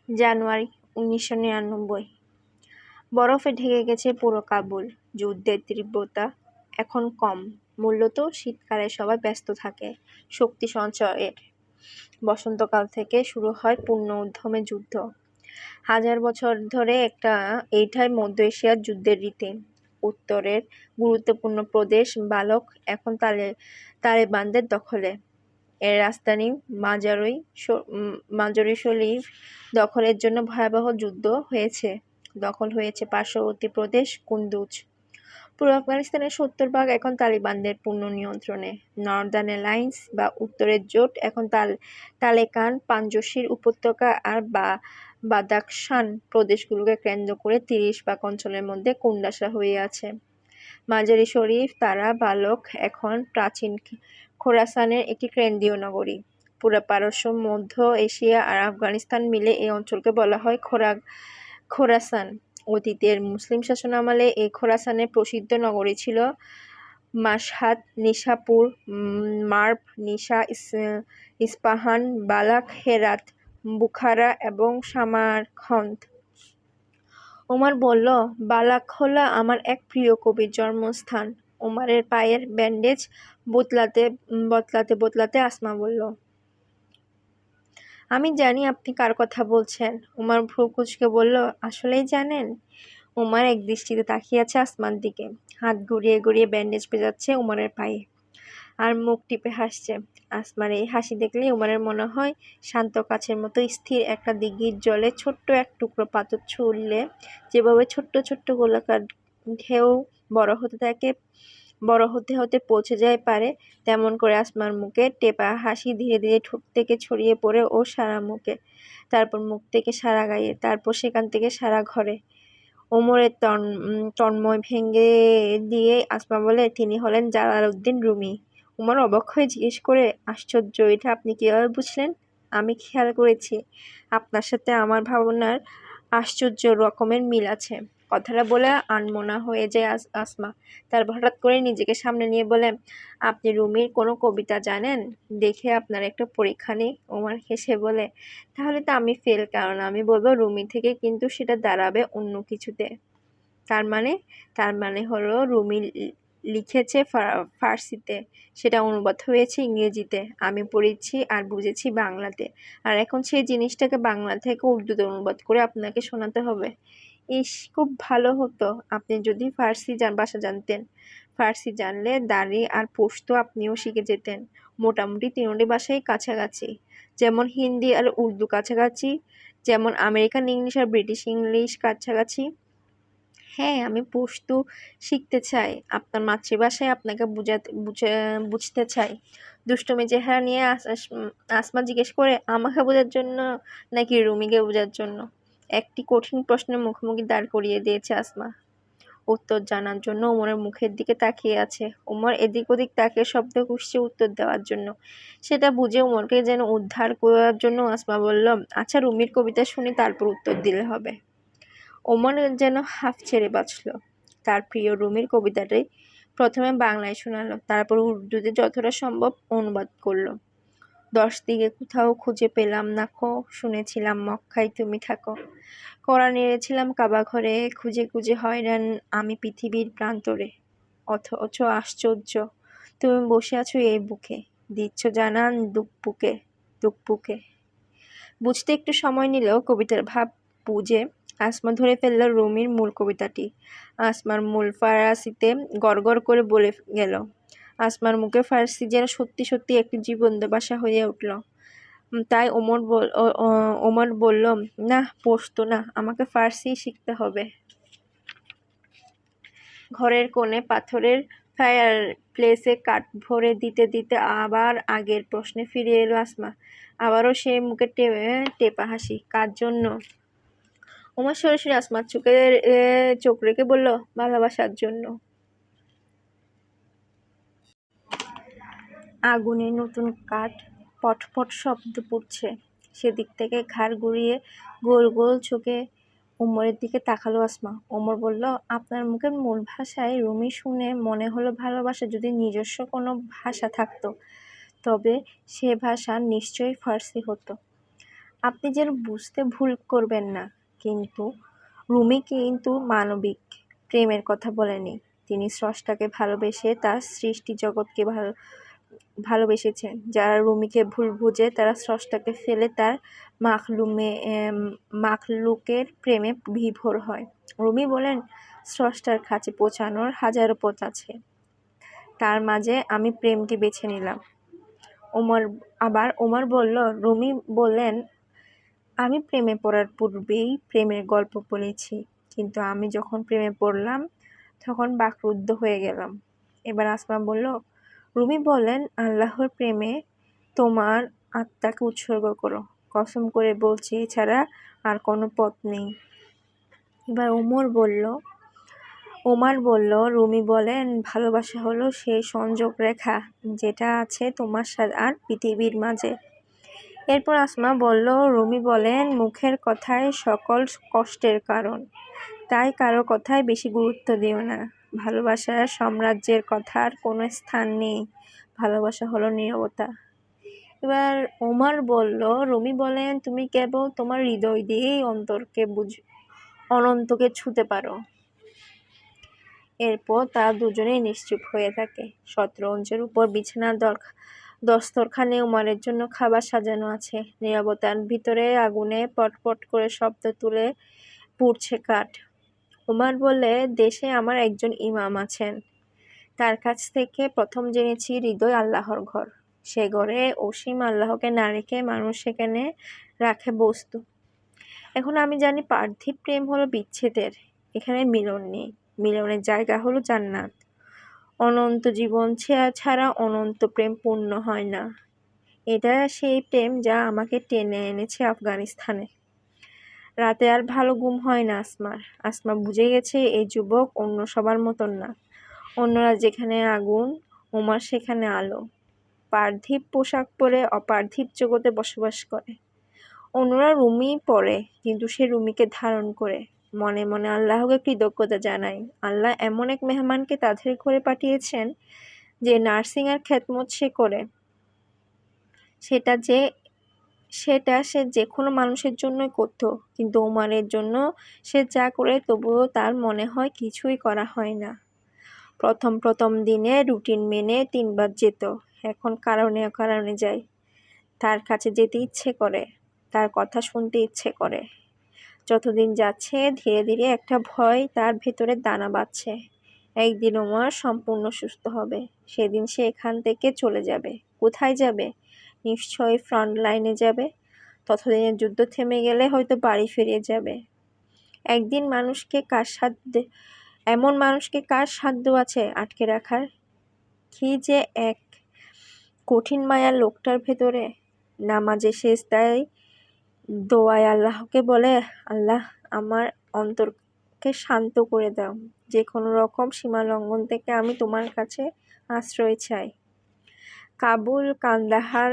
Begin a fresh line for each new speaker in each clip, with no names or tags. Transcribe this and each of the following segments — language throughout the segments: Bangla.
জানুয়ারি 1999। বরফে ঢেকে গেছে পুরো কাবুল। যুদ্ধের তীব্রতা এখন কম, মূলত শীতকালে সবাই ব্যস্ত থাকে শক্তি সঞ্চয়ের। বসন্তকাল থেকে শুরু হয় পূর্ণ উদ্যমে যুদ্ধ। 1000 বছর ধরে এইটাই মধ্য এশিয়ার যুদ্ধের রীতি। উত্তরের গুরুত্বপূর্ণ প্রদেশ বালক এখন তালেবানদের দখলে। এর রাজধানী মাজারি শরীফ দখলের জন্য ভয়াবহ যুদ্ধ হয়েছে। দখল হয়েছে পার্শ্ববর্তী প্রদেশ কুন্দুজ। পূর্ব আফগানিস্তানের 70% এখন তালিবানদের পূর্ণ নিয়ন্ত্রণে। নর্দার্ন অ্যালায়েন্স বা উত্তরের জোট এখন তালেকান, পাঞ্জশির উপত্যকা আর বাদাখশান প্রদেশগুলোকে কেন্দ্র করে 30% অঞ্চলের মধ্যে কোণঠাসা হয়ে আছে। মাজারি শরীফ তারা বালক এখন প্রাচীন খোরাসানের একটি কেন্দ্রীয় নগরী। পুরো পারস্য, মধ্য এশিয়া আর আফগানিস্তান মিলে এই অঞ্চলকে বলা হয় খোরাসান। অতীতের মুসলিম শাসনামলে এই খোরাসানের প্রসিদ্ধ নগরী ছিল মাশহাদ, নিশাপুর, মার্ভ, নিশা, ইস্পাহান, বালাখ, হেরাত, বুখারা এবং সামারখন্দ। ওমর বলল, বালাখ হলো আমার এক প্রিয় কবির জন্মস্থান। ওমরের পায়ের ব্যান্ডেজ বদলাতে আসমা বলল, আমি জানি আপনি কার কথা বলছেন। ওমর ভ্রু কুঁচকে বলল, আসলেই জানেন? ওমর এক দৃষ্টিতে তাকিয়ে আছে আসমার দিকে। হাত ঘুরিয়ে ঘুরিয়ে ব্যান্ডেজ পেঁচাচ্ছে ওমরের পায়ে আর মুখ টিপে হাসছে। আসমার এই হাসি দেখলেই ওমরের মনে হয় শান্ত কাচের মতো স্থির। একটা দিঘির জলে ছোট্ট এক টুকরো পাথর ছুঁড়লে যেভাবে ছোট্ট ছোট্ট গোলাকার ঢেউ বড় হতে হতে পৌঁছে যায় পারে, তেমন করে আসমার মুখে টেপা হাসি ধীরে ধীরে ঠোঁট থেকে ছড়িয়ে পড়ে ও সারা মুখে, তারপর মুখ থেকে সারা গায়ে, তারপর সেখান থেকে সারা ঘরে। ওমরের তন্ময় ভেঙে দিয়ে আসমা বলে, তিনি হলেন জালালউদ্দিন রুমি। ওমর অবাক হয়ে জিজ্ঞেস করে, আশ্চর্য, এটা আপনি কিভাবে বুঝলেন? আমি খেয়াল করেছি আপনার সাথে আমার ভাবনার আশ্চর্য রকমের মিল আছে। কথাটা বলে আনমনা হয়ে যায় আসমা। তারপর হঠাৎ করে নিজেকে সামনে নিয়ে বলে, আপনি রুমির কোনো কবিতা জানেন? দেখে আপনার একটা পরীক্ষা নেই। ওমর হেসে বলে, তাহলে তো আমি ফেল, কারণ আমি বলবো রুমি থেকে, কিন্তু সেটা দাঁড়াবে অন্য কিছুতে। তার মানে হলো রুমি লিখেছে ফার্সিতে, সেটা অনুবাদ হয়েছে ইংরেজিতে, আমি পড়েছি আর বুঝেছি বাংলাতে, আর এখন সেই জিনিসটাকে বাংলা থেকে উর্দুতে অনুবাদ করে আপনাকে শোনাতে হবে। ইস, খুব ভালো হতো আপনি যদি ফার্সি ভাষা জানতেন। ফার্সি জানলে দারি আর পশতো আপনিও শিখে যেতেন। মোটামুটি তিনটি ভাষাই কাছাকাছি, যেমন হিন্দি আর উর্দু কাছাকাছি, যেমন আমেরিকান ইংলিশ আর ব্রিটিশ ইংলিশ কাছাকাছি। হ্যাঁ, আমি পশতু শিখতে চাই, আপনার মাতৃভাষায় আপনাকে বুঝতে চাই। দুষ্টুমি চেহারা নিয়ে আসমা জিজ্ঞেস করে, আমাকে বোঝার জন্য নাকি রুমিকে বোঝার জন্য? একটি কঠিন প্রশ্নের মুখোমুখি দাঁড় করিয়ে দিয়েছে আসমা। উত্তর জানার জন্য ওমরের মুখের দিকে তাকিয়ে আছে। ওমর এদিক ওদিক তাকিয়ে শব্দ খুঁজছে উত্তর দেওয়ার জন্য। সেটা বুঝে ওমরকে যেন উদ্ধার করার জন্য আসমা বলল, আচ্ছা, রুমির কবিতা শুনি, তারপর উত্তর দিলে হবে। ওমর যেন হাঁফ ছেড়ে বাঁচল। তার প্রিয় রুমির কবিতাটাই প্রথমে বাংলায় শোনালো, তারপর উর্দুতে যতটা সম্ভব অনুবাদ করলো। 10 দিকে কোথাও খুঁজে পেলাম না খো, শুনেছিলাম মক্কায় তুমি থাকো। কড়া নেড়েছিলাম কাবা ঘরে, খুঁজে খুঁজে হয়রান আমি পৃথিবীর প্রান্তরে। অথচ আশ্চর্য, তুমি বসে আছো এই বুকে, দিচ্ছ জানান দুঃখপুকে। বুঝতে একটু সময় নিলেও কবিতার ভাব বুঝে আসমা ধরে ফেলল রুমির মূল কবিতাটি। আসমার মূল ফার্সিতে গড়গড় করে বলে গেল। আসমার মুখে ফার্সি যেন সত্যি সত্যি একটি জীবন্ত ভাষা হয়ে উঠল। তাই ওমর বলল, না, পশতো না, আমাকে ফার্সি শিখতে হবে। ঘরের কোণে পাথরের ফায়ার প্লেসে কাঠ ভরে দিতে দিতে আবার আগের প্রশ্নে ফিরে এলো আসমা। আবারও সে মুখে টেপা হাসি। কার জন্য? ওমর সরাসরি আসমার চোখ রেখে বলল, ভালোবাসার জন্য। আগুনে নতুন কাঠ পটপট শব্দ পড়ছে। সেদিক থেকে ঘাড় ঘুরিয়ে গোল গোল চোখে ওমরের দিকে তাকালো আসমা। ওমর বলল, আপনার মুখের মূল ভাষায় রুমি শুনে মনে হলো ভালোবাসা যদি নিজস্ব কোনো ভাষা থাকতো, তবে সে ভাষা নিশ্চয়ই ফার্সি হতো। আপনি যেন বুঝতে ভুল করবেন না, কিন্তু রুমি কিন্তু মানবিক প্রেমের কথা বলেনি। তিনি স্রষ্টাকে ভালোবেসে তার সৃষ্টি জগৎকে ভালোবেসেছেন। যারা রুমিকে ভুল বুঝে তারা স্রষ্টাকে ফেলে তার মাখলুকের প্রেমে বিভোর হয়। রুমি বলেন, স্রষ্টার কাছে পৌঁছানোর হাজারো পথ আছে, তার মাঝে আমি প্রেমকে বেছে নিলাম। ওমর বলল, রুমি বললেন, আমি প্রেমে পড়ার পূর্বেই প্রেমের গল্প বলেছি, কিন্তু আমি যখন প্রেমে পড়লাম তখন বাকরুদ্ধ হয়ে গেলাম। এবার আসমা বলল, রুমি বললেন, আল্লাহর প্রেমে তোমার আত্মাকে উৎসর্গ করো, কসম করে বলছি এছাড়া আর কোনো পথ নেই। এবার ওমর বলল, রুমি বলেন, ভালোবাসা হলো সেই সংযোগ রেখা যেটা আছে তোমার আর পৃথিবীর মাঝে। এরপর আসমা বলল, রুমি বলেন, মুখের কথাই সকল কষ্টের কারণ, তাই কারো কথায় বেশি গুরুত্ব দিও না। ভালোবাসার সাম্রাজ্যের কথার কোনো স্থান নেই, ভালোবাসা হলো নীরবতা। এবার ওমর বলল, রুমি বলেন, তুমি কেবল তোমার হৃদয় দিয়েই অনন্তকে ছুঁতে পারো। এরপর তারা দুজনেই নিশ্চুপ হয়ে থাকে। শতরঞ্চের উপর বিছানার দস্তরখানে উমারের জন্য খাবার সাজানো আছে। নীরবতার ভিতরে আগুনে পটপট করে শব্দ তুলে পুড়ছে কাঠ। উমার বললে, দেশে আমার একজন ইমাম আছেন, তার কাছ থেকে প্রথম জেনেছি হৃদয় আল্লাহর ঘর। সে ঘরে অসীম আল্লাহকে না রেখে মানুষ সেখানে রাখে বস্তু। এখন আমি জানি পার্থিব প্রেম হলো বিচ্ছেদের, এখানে মিলন নেই। মিলনের জায়গা হলো জান্নাত। অনন্ত জীবন ছাড়া অনন্ত প্রেম পূর্ণ হয় না। এটা সেই প্রেম যা আমাকে টেনে এনেছে আফগানিস্তানে। রাতে আর ভালো ঘুম হয় না আসমার। আসমা বুঝে গেছে এই যুবক অন্য সবার মতন না। অন্যরা যেখানে আগুন, ওমর সেখানে আলো। পার্থিব পোশাক পরে অপার্থিব জগতে বসবাস করে। অন্যরা রুমি পরে, কিন্তু সে রুমিকে ধারণ করে। মনে মনে আল্লাহকে কৃতজ্ঞতা জানাই। আল্লাহ এমন এক মেহমানকে তাদের ঘরে পাঠিয়েছেন যে নার্সিং আর খেদমত সে করে, সেটা সে যে কোনো মানুষের জন্যই করত, কিন্তু ওমরের জন্য সে যা করে তবুও তার মনে হয় কিছুই করা হয় না। প্রথম দিনে রুটিন মেনে 3 বার যেত, এখন কারণে যায়। তার কাছে যেতে ইচ্ছে করে, তার কথা শুনতে ইচ্ছে করে। যতদিন যাচ্ছে ধীরে ধীরে একটা ভয় তার ভেতরে দানা বাঁধছে। একদিন ওমর সম্পূর্ণ সুস্থ হবে, সেদিন সে এখান থেকে চলে যাবে। কোথায় যাবে? নিশ্চয়ই ফ্রন্ট লাইনে যাবে। ততদিনে যুদ্ধ থেমে গেলে হয়তো বাড়ি ফিরে যাবে। একদিন এমন মানুষকে কার সাধ্য আছে আটকে রাখার? কি যে এক কঠিন মায়ার লোকটার ভেতরে। নামাজে সেজদায় দোয়ায় আল্লাহকে বলে, আল্লাহ আমার অন্তরকে শান্ত করে দাও, যে কোনো রকম সীমা লঙ্ঘন থেকে আমি তোমার কাছে আশ্রয় চাই। কাবুল, কান্দাহার,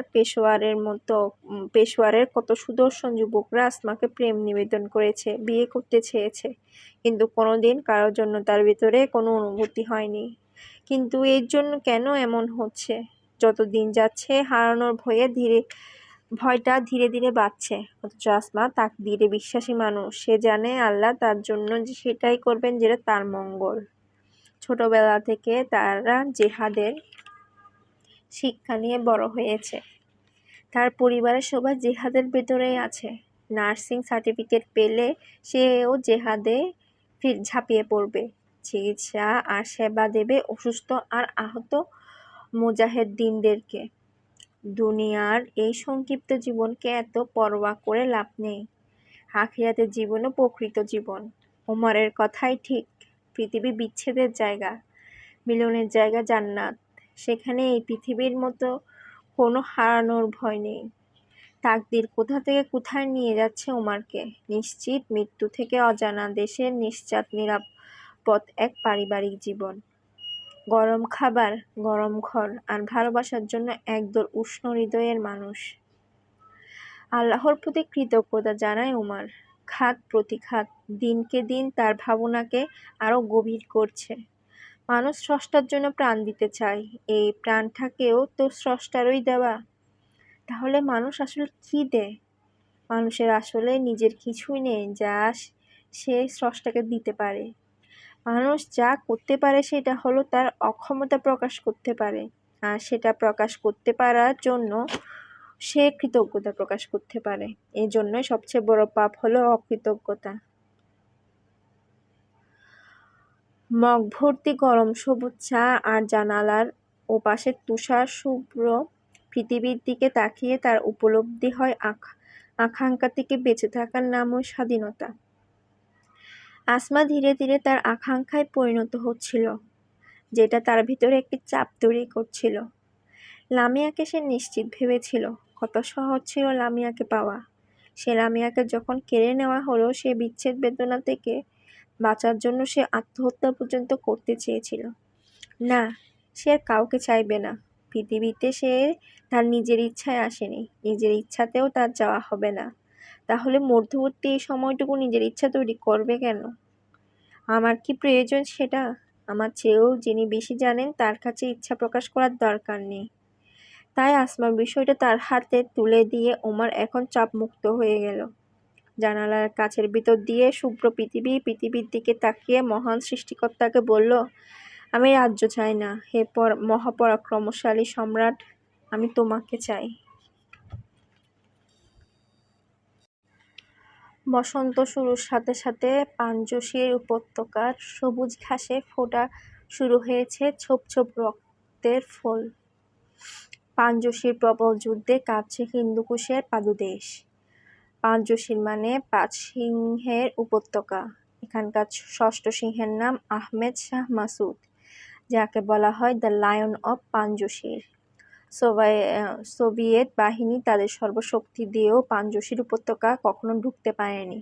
পেশোয়ারের কত সুদর্শন যুবকরা আসমাকে প্রেম নিবেদন করেছে, বিয়ে করতে চেয়েছে, কিন্তু কোনোদিন কারোর জন্য তার ভিতরে কোনো অনুভূতি হয়নি। কিন্তু এর জন্য কেন এমন হচ্ছে? যত দিন যাচ্ছে হারানোর ভয়টা ধীরে ধীরে বাড়ছে। অথচ আসমা তাকদীরে বিশ্বাসী মানুষ। সে জানে আল্লাহ তার জন্য সেটাই করবেন যেটা তার মঙ্গল। ছোটবেলা থেকে তারা জেহাদের শিক্ষা নিয়ে বড় হয়েছে। তার পরিবারের সবাই জেহাদের ভেতরেই আছে। নার্সিং সার্টিফিকেট পেলে সেও জেহাদে ঝাঁপিয়ে পড়বে, চিকিৎসা আর সেবা দেবে অসুস্থ আর আহত মুজাহিদিনদেরকে। দুনিয়ার এই সংক্ষিপ্ত জীবনকে এত পরোয়া করে লাভ নেই। আখিরাতের জীবনও প্রকৃত জীবন। ওমরের কথাই ঠিক, পৃথিবী বিচ্ছেদের জায়গা, মিলনের জায়গা জান্নাত। সেখানে এই পৃথিবীর মতো কোনো হারানোর ভয় নেই। তাকদীর কোথা থেকে কোথায় নিয়ে যাচ্ছে ওমরকে। নিশ্চিত মৃত্যু থেকে অজানা দেশের নিশ্চাত নিরাপদ এক পারিবারিক জীবন, গরম খাবার, গরম ঘর আর ভালোবাসার জন্য একদল উষ্ণ হৃদয়ের মানুষ। আল্লাহর প্রতি কৃতজ্ঞতা জানায় ওমর। ঘাত প্রতিঘাত দিনকে দিন তার ভাবনাকে আরো গভীর করছে। মানুষ স্রষ্টার জন্য প্রাণ দিতে চায়, এই প্রাণটাকেও তো স্রষ্টারই দেওয়া। তাহলে মানুষ আসলে কি দেয়? মানুষের আসলে নিজের কিছুই নেই যা সে স্রষ্টাকে দিতে পারে। মানুষ যা করতে পারে সেটা হলো তার অক্ষমতা প্রকাশ করতে পারে, আর সেটা প্রকাশ করতে পারার জন্য সে কৃতজ্ঞতা প্রকাশ করতে পারে। এই জন্যই সবচেয়ে বড় পাপ হলো অকৃতজ্ঞতা। মগ ভর্তি গরম সবুজ চা আর জানালার ওপাশে তুষার শুভ্র পৃথিবীর দিকে তাকিয়ে তার উপলব্ধি হয় আকাঙ্ক্ষা থেকে বেঁচে থাকার নামই স্বাধীনতা। আসমা ধীরে ধীরে তার আকাঙ্ক্ষায় পরিণত হচ্ছিল, যেটা তার ভিতরে একটি চাপ তৈরি করছিল। লামিয়াকে সে নিশ্চিত ভেবেছিল কত সহজ ছিল লামিয়াকে পাওয়া। সে লামিয়াকে যখন কেড়ে নেওয়া হলো, সে বিচ্ছেদ বেদনা থেকে বাঁচার জন্য সে আত্মহত্যা পর্যন্ত করতে চেয়েছিল। না, সে আর কাউকে চাইবে না। পৃথিবীতে সে তার নিজের ইচ্ছায় আসেনি, নিজের ইচ্ছাতেও তার যাওয়া হবে না। তাহলে মধ্যবর্তী এই সময়টুকু নিজের ইচ্ছা তৈরি করবে কেন? আমার কি প্রয়োজন সেটা? আমার চেয়েও যিনি বেশি জানেন তার কাছে ইচ্ছা প্রকাশ করার দরকার নেই। তাই আসমার বিষয়টা তার হাতে তুলে দিয়ে ওমর এখন চাপমুক্ত হয়ে গেল। জানালার কাচের ভিতর দিয়ে শুভ্র পৃথিবীর দিকে তাকিয়ে মহান সৃষ্টিকর্তাকে বলল, আমি রাজ্য চাই না, হে মহাপরাক্রমশালী সম্রাট, আমি তোমাকে চাই। বসন্ত শুরুর সাথে সাথে পাঞ্জশীর উপত্যকার সবুজ ঘাসে ফোটা শুরু হয়েছে ছোপ ছোপ রক্তের ফুল। পাঞ্জশীর প্রবল যুদ্ধে কাঁপছে হিন্দুকুশের পাদদেশ। পাঞ্জশীর মানে ৫ সিংহের উপত্যকা। এখানকার ষষ্ঠ সিংহের নাম আহমেদ শাহ মাসুদ, যাকে বলা হয় দ্য লায়ন অব পাঞ্জশীর। সোভিয়েত বাহিনী তাদের সর্বশক্তি দিয়েও পাঞ্জশীর উপত্যকা কখনো ঢুকতে পারেনি।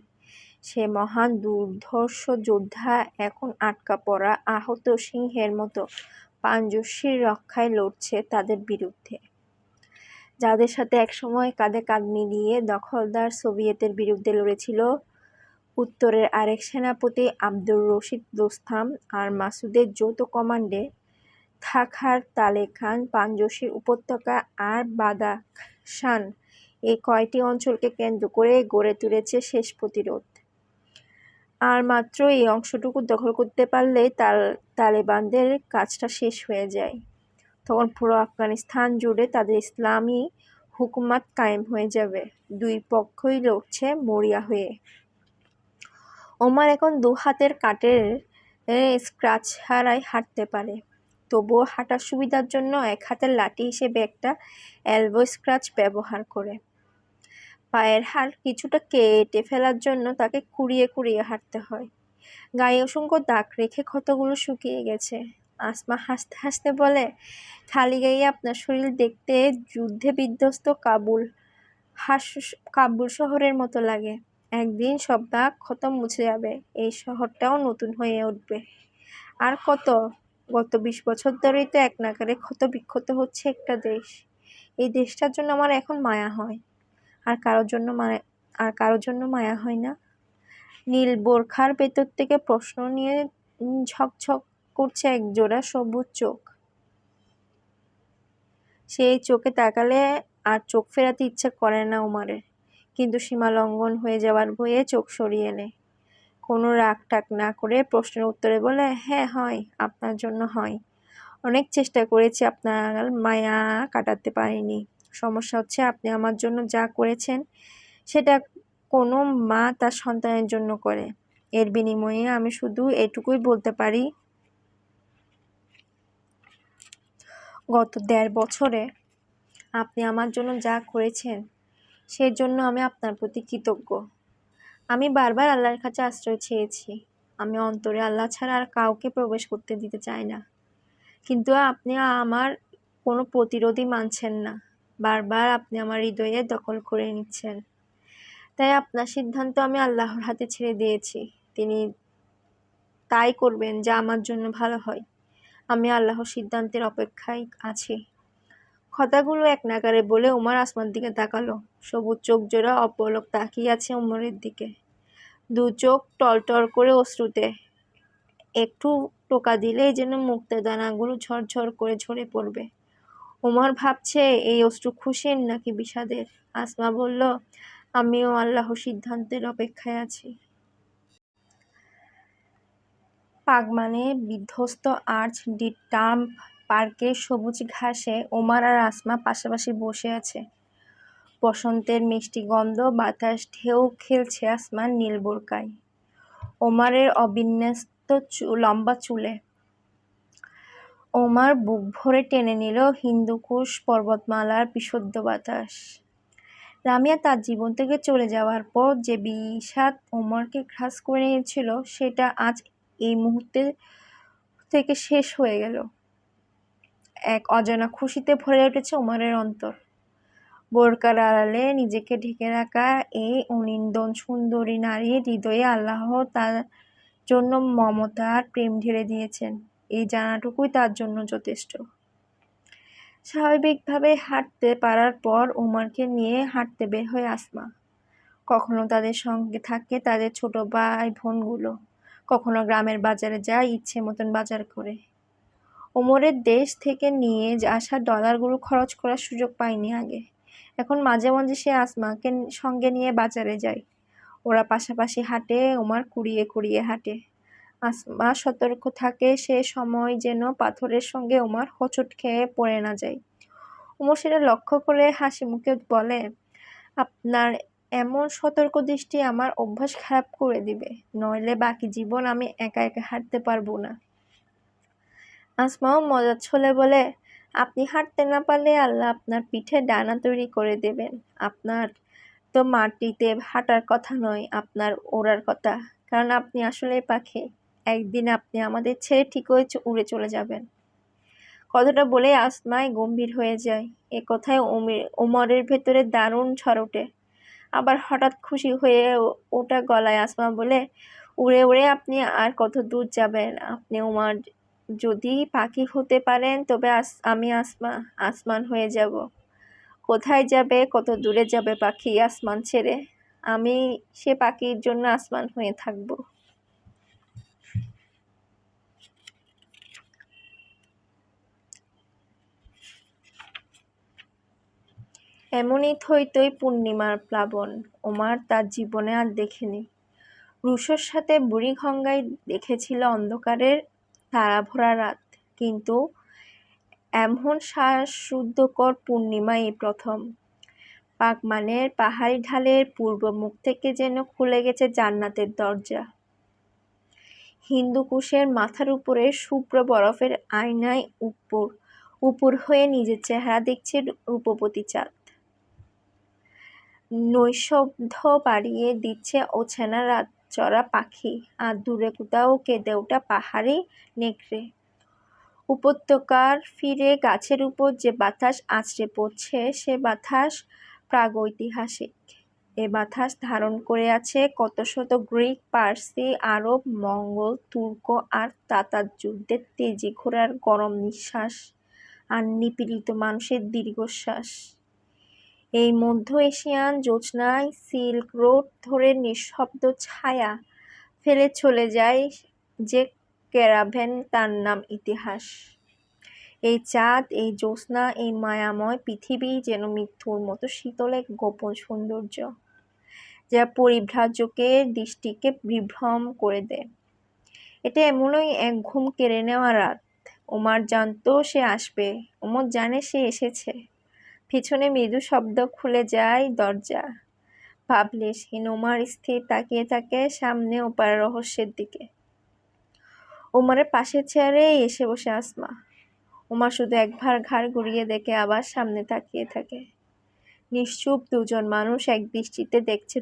সে মহান দুর্ধর্ষ যোদ্ধা এখন আটকা পড়া আহত সিংহের মতো পাঞ্জশীর রক্ষায় লড়ছে তাদের বিরুদ্ধে, যাদের সাথে একসময় কাঁধে কাঁধ মিলিয়ে দখলদার সোভিয়েতের বিরুদ্ধে লড়েছিল উত্তরের আরেক সেনাপতি আব্দুর রশিদ দোস্তাম আর মাসুদের যৌথ কমান্ডে থাকার তালে খান। পাঞ্জশীর উপত্যকা আর বাদাখশান, এই কয়টি অঞ্চলকে কেন্দ্র করে গড়ে তুলেছে শেষ প্রতিরোধ। আর মাত্র এই অংশটুকু দখল করতে পারলেই তালেবানদের কাজটা শেষ হয়ে যায়। তখন পুরো আফগানিস্তান জুড়ে তাদের ইসলামী হুকুমত কায়েম হয়ে যাবে। দুই পক্ষই লড়ছে মরিয়া হয়ে। ওমর এখন 2 হাতের কাটের স্ক্র্যাচ ছাড়াই হাঁটতে পারে। তবুও হাঁটার সুবিধার জন্য এক হাতের লাঠি হিসেবে একটা এলবো স্ক্র্যাচ ব্যবহার করে। পায়ের হাড় কিছুটা কেটে ফেলার জন্য তাকে কুড়িয়ে কুড়িয়ে হাঁটতে হয়। গায়ে অসংখ্য দাগ রেখে ক্ষতগুলো শুকিয়ে গেছে। আসমা হাসতে হাসতে বলে, খালি গায়ে আপনার শরীর দেখতে যুদ্ধে বিধ্বস্ত কাবুল শহরের মতো লাগে। একদিন সব দাগ ক্ষত মুছে যাবে, এই শহরটাও নতুন হয়ে উঠবে। আর কত? গত 20 বছর ধরেই তো এক নাগাড়ে ক্ষত বিক্ষত হচ্ছে একটা দেশ। এই দেশটার জন্য আমার এখন মায়া হয়, আর কারোর জন্য মায়া হয় না। নীল বোরখার ভেতর থেকে প্রশ্ন নিয়ে ঝকঝক করছে এক জোড়া সবুজ চোখ। সেই চোখে তাকালে আর চোখ ফেরাতে ইচ্ছে করে না ওমরের, কিন্তু সীমা লঙ্ঘন হয়ে যাওয়ার ভয়ে চোখ সরিয়ে নেয়। কোনো রাগ টাগ না করে প্রশ্নের উত্তরে বলে, হ্যাঁ হয়, আপনার জন্য হয়। অনেক চেষ্টা করেছি, আপনার মায়া কাটাতে পারিনি। সমস্যা হচ্ছে আপনি আমার জন্য যা করেছেন সেটা কোনো মা তার সন্তানের জন্য করে। এর বিনিময়ে আমি শুধু এটুকুই বলতে পারি, গত 1.5 বছরে আপনি আমার জন্য যা করেছেন সেজন্য আমি আপনার প্রতি কৃতজ্ঞ। আমি বারবার আল্লাহর কাছে আশ্রয় চেয়েছি। আমি অন্তরে আল্লাহ ছাড়া আর কাউকে প্রবেশ করতে দিতে চাই না, কিন্তু আপনি আমার কোনো প্রতিরোধই মানছেন না। বারবার আপনি আমার হৃদয়ে দখল করে নিচ্ছেন। তাই আপনার সিদ্ধান্ত আমি আল্লাহর হাতে ছেড়ে দিয়েছি। তিনি তাই করবেন যা আমার জন্য ভালো হয়। আমি আল্লাহর সিদ্ধান্তের অপেক্ষায় আছি। কথাগুলো এক নাগাড়ে বলে ওমর আসমার দিকে তাকালো। সবুজ চোখ জোড়া অপলক তাকিয়ে আছে ওমরের দিকে। 2 চোখ টলটল করে অশ্রুতে। একটু টোকা দিলেই যেন মুক্তা দানাগুলো ঝরঝর করে ঝরে পড়বে। ওমর ভাবছে এই অশ্রু খুশির নাকি বিষাদের। আসমা বলল, আমিও আল্লাহর সিদ্ধান্তের অপেক্ষায় আছি। পাগমানে বিধ্বস্ত আর্চ ডি টাম্প পার্কের সবুজ ঘাসে ওমর আর আসমা পাশাপাশি বসে আছে। বসন্তের মিষ্টি গন্ধ বাতাস ঢেউ খেলছে আসমার নীল বোরকায়, ওমরের অবিন্যস্ত লম্বা চুলে। ওমর বুক ভরে টেনে নিল হিন্দুকুশ পর্বতমালার বিশুদ্ধ বাতাস। লামিয়া তার জীবন থেকে চলে যাওয়ার পর যে বিষাদ ওমরকে গ্রাস করে নিয়েছিল, সেটা আজ এই মুহূর্তে থেকে শেষ হয়ে গেল। এক অজানা খুশিতে ভরে উঠেছে ওমরের অন্তর। বোরকার আড়ালে নিজেকে ঢেকে রাখা এই অনিন্দন সুন্দরী নারীর হৃদয়ে আল্লাহ তার জন্য মমতা আর প্রেম ঢেলে দিয়েছেন, এই জানাটুকুই তার জন্য যথেষ্ট। স্বাভাবিকভাবে হাঁটতে পারার পর ওমরকে নিয়ে হাঁটতে বের হয় আসমা। কখনো তাদের সঙ্গে থাকে তাদের ছোট ভাই বোনগুলো, কখনো গ্রামের বাজারে যায় ইচ্ছে মতন বাজার করে। ওমরের দেশ থেকে নিয়ে আসা ডলারগুলো খরচ করার সুযোগ পায়নি আগে। এখন মাঝে মাঝে সে আসমাকে সঙ্গে নিয়ে বাজারে যায়। ওরা পাশাপাশি হাঁটে, ওমর কুড়িয়ে কুড়িয়ে হাঁটে। আসমা সতর্ক থাকে সে সময় যেন পাথরের সঙ্গে ওমর হোঁচট খেয়ে পড়ে না যায়। ওমর সেটা লক্ষ্য করে হাসি মুখে বলে, আপনার এমন সতর্ক দৃষ্টি আমার অভ্যাস খারাপ করে দিবে, নইলে বাকি জীবন আমি একা একা হাঁটতে পারবো না। আসমাও মজার ছলে বলে, আপনি হাঁটতে না পারলে আল্লাহ আপনার পিঠে ডানা তৈরি করে দেবেন। আপনার তো মাটিতে হাঁটার কথা নয়, আপনার ওড়ার কথা, কারণ আপনি আসলে পাখি। একদিন আপনি আমাদের ছেড়ে ঠিকই উড়ে চলে যাবেন। কথাটা বলে আসমায় গম্ভীর হয়ে যায়। এ কথায় ওমরের ভেতরে দারুণ ঝড় ওঠে। আবার হঠাৎ খুশি হয়ে ওটা গলায় আসমা বলে, উড়ে উড়ে আপনি আর কত দূর যাবেন? আপনি ওমর যদি পাখি হতে পারেন তবে আমি আসমান হয়ে যাব। কোথায় যাবে, কত দূরে যাবে পাখি আসমান ছেড়ে? আমি সে পাখির জন্য আসমান হয়ে থাকব। এমনই থই থই পূর্ণিমার প্লাবন ওমর তার জীবনে আর দেখেনি। রুশোর সাথে বুড়িগঙ্গায় দেখেছিল অন্ধকারের তারাভরা রাত, কিন্তু এমন শ্বাসরুদ্ধকর পূর্ণিমা এই প্রথম। পাগমানের পাহাড়ি ঢালের পূর্ব মুখ থেকে যেন খুলে গেছে জান্নাতের দরজা। হিন্দুকুশের মাথার উপরে শুভ্র বরফের আয়নায় উপর হয়ে নিজের চেহারা দেখছে রূপবতী চাঁদ। নৈশব্দ বাড়িয়ে দিচ্ছে ওছেনা রাত চড়া পাখি, আর দূরে কোথাও কেঁদে ওঠা পাহাড়ি নেকড়ে। উপত্যকার ফিরে গাছের উপর যে বাতাস আছড়ে পড়ছে, সে বাতাস প্রাগৈতিহাসিক। এ বাতাস ধারণ করে আছে কত শত গ্রিক, পার্সি, আরব, মঙ্গল, তুর্ক আর তাতার যুদ্ধের তেজি ঘোড়ার গরম নিঃশ্বাস আর নিপীড়িত মানুষের দীর্ঘশ্বাস। এই মধ্য এশিয়ান জ্যোৎস্নায় সিল্ক রোড ধরে নিঃশব্দ ছায়া ফেলে চলে যায় যে ক্যারাভেন, তার নাম ইতিহাস। এই চাঁদ, এই জ্যোৎস্না, এই মায়াময় পৃথিবী যেন মৃত্যুর মতো শীতল এক গোপন সৌন্দর্য, যা পরিভ্রাজকের দৃষ্টিকে বিভ্রম করে দেয়। এটা এমনই এক ঘুম কেড়ে নেওয়া রাত। ওমর জানতো সে আসবে, ওমর জানে সে এসেছে। পিছনে মৃদু শব্দ, খুলে যায় দরজা। ভাবলেশহীন ওমর স্থির তাকিয়ে থাকে সামনে ওপারের রহস্যের দিকে। ওমরের পাশের চেয়ারে এসে বসে আসমা। ওমর শুধু একবার ঘাড় ঘুরিয়ে দেখে আবার সামনে তাকিয়ে থাকে। নিশ্চুপ দুজন মানুষ এক দৃষ্টিতে দেখছে